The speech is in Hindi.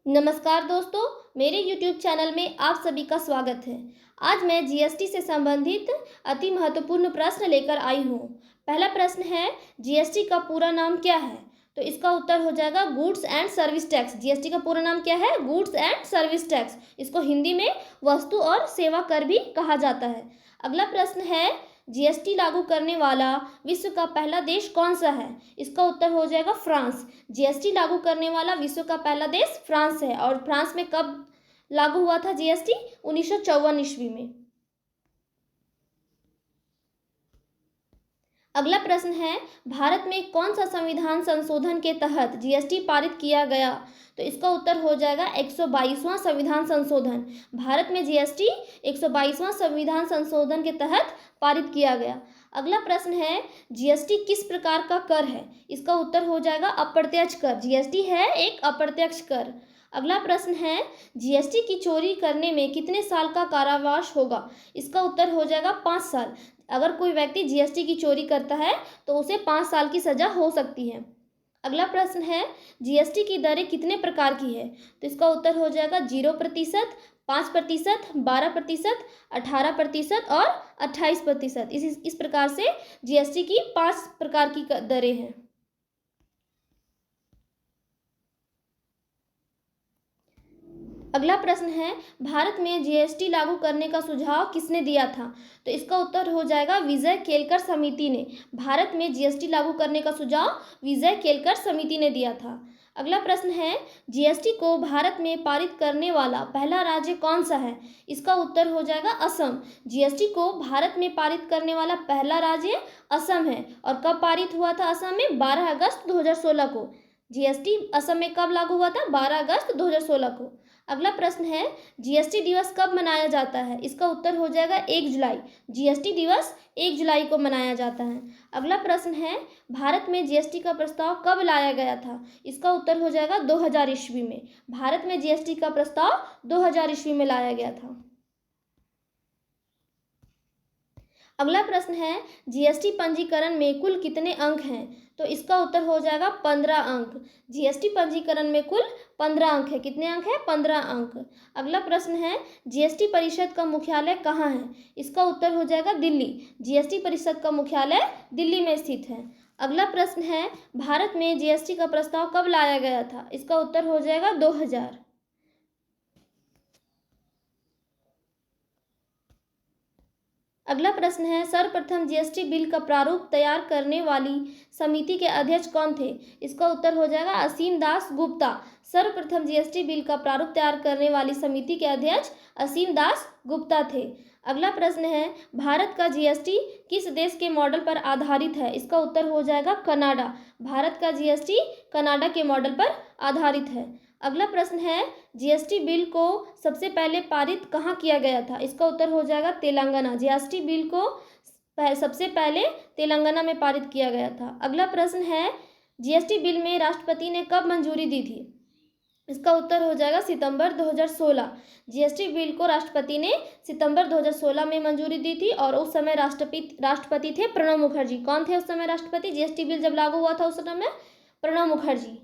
नमस्कार दोस्तों, मेरे YouTube चैनल में आप सभी का स्वागत है। आज मैं जीएसटी से संबंधित अति महत्वपूर्ण प्रश्न लेकर आई हूँ। पहला प्रश्न है, जीएसटी का पूरा नाम क्या है? तो इसका उत्तर हो जाएगा goods and service tax. GST का पूरा नाम क्या है? Goods and service tax. इसको हिंदी में वस्तु और सेवा कर भी कहा जाता है। अगला प्रश्न है, जीएसटी लागू करने वाला विश्व का पहला देश कौन सा है? इसका उत्तर हो जाएगा फ्रांस। जीएसटी लागू करने वाला विश्व का पहला देश फ्रांस है। और फ्रांस में कब लागू हुआ था जीएसटी? 1954 ईस्वी में। अगला प्रश्न है, भारत में कौन सा संविधान संशोधन के तहत जीएसटी पारित किया गया? तो इसका उत्तर हो जाएगा 122वां संविधान संशोधन। भारत में जीएसटी 122वां संविधान संशोधन के तहत पारित किया गया। अगला प्रश्न है, जीएसटी किस प्रकार का कर है? इसका उत्तर हो जाएगा अप्रत्यक्ष कर। जीएसटी है एक अप्रत्यक्ष कर। अगला प्रश्न है, जीएसटी की चोरी करने में कितने साल का कारावास होगा? इसका उत्तर हो जाएगा 5 साल। अगर कोई व्यक्ति जीएसटी की चोरी करता है तो उसे 5 साल की सजा हो सकती है। अगला प्रश्न है, जीएसटी की दरें कितने प्रकार की है? तो इसका उत्तर हो जाएगा 0%, 5%, 12%, 18% और 28%। इस प्रकार से जीएसटी की 5 प्रकार की दरें हैं। अगला प्रश्न है, भारत में जीएसटी लागू करने का सुझाव किसने दिया था? तो इसका उत्तर हो जाएगा विजय केलकर समिति ने। भारत में जीएसटी लागू करने का सुझाव विजय केलकर समिति ने दिया था। अगला प्रश्न है, जीएसटी को भारत में पारित करने वाला पहला राज्य कौन सा है? इसका उत्तर हो जाएगा असम। जीएसटी को भारत में पारित करने वाला पहला राज्य असम है। और कब पारित हुआ था असम में? 12 अगस्त 2016 को। जीएसटी असम में कब लागू हुआ था? 12 अगस्त 2016 को। अगला प्रश्न है, जीएसटी दिवस कब मनाया जाता है? इसका उत्तर हो जाएगा 1 जुलाई। जीएसटी दिवस 1 जुलाई को मनाया जाता है। अगला प्रश्न है, भारत में जीएसटी का प्रस्ताव कब लाया गया था? इसका उत्तर हो जाएगा 2000 ईस्वी में। भारत में जीएसटी का प्रस्ताव 2000 ईस्वी में लाया गया था। अगला प्रश्न है, जीएसटी पंजीकरण में कुल कितने अंक हैं? तो इसका उत्तर हो जाएगा 15 अंक। जीएसटी पंजीकरण में कुल 15 अंक है। कितने अंक है? 15 अंक। अगला प्रश्न है, जीएसटी परिषद का मुख्यालय कहाँ है? इसका उत्तर हो जाएगा दिल्ली। जीएसटी परिषद का मुख्यालय दिल्ली में स्थित है। अगला प्रश्न है, भारत में जीएसटी का प्रस्ताव कब लाया गया था? इसका उत्तर हो जाएगा 2000। अगला प्रश्न है, सर्वप्रथम जीएसटी बिल का प्रारूप तैयार करने वाली समिति के अध्यक्ष कौन थे? इसका उत्तर हो जाएगा असीम दास गुप्ता। सर्वप्रथम जीएसटी बिल का प्रारूप तैयार करने वाली समिति के अध्यक्ष असीम दास गुप्ता थे। अगला प्रश्न है, भारत का जीएसटी किस देश के मॉडल पर आधारित है? इसका उत्तर हो जाएगा कनाडा। भारत का जीएसटी कनाडा के मॉडल पर आधारित है। अगला प्रश्न है, जीएसटी बिल को सबसे पहले पारित कहाँ किया गया था? इसका उत्तर हो जाएगा तेलंगाना। जीएसटी बिल को सबसे पहले तेलंगाना में पारित किया गया था। अगला प्रश्न है, जीएसटी बिल में राष्ट्रपति ने कब मंजूरी दी थी? इसका उत्तर हो जाएगा सितंबर 2016। जीएसटी बिल को राष्ट्रपति ने सितंबर 2016 में मंजूरी दी थी। और उस समय राष्ट्रपति थे प्रणब मुखर्जी। कौन थे उस समय राष्ट्रपति? जीएसटी बिल जब लागू हुआ था उस समय प्रणब मुखर्जी।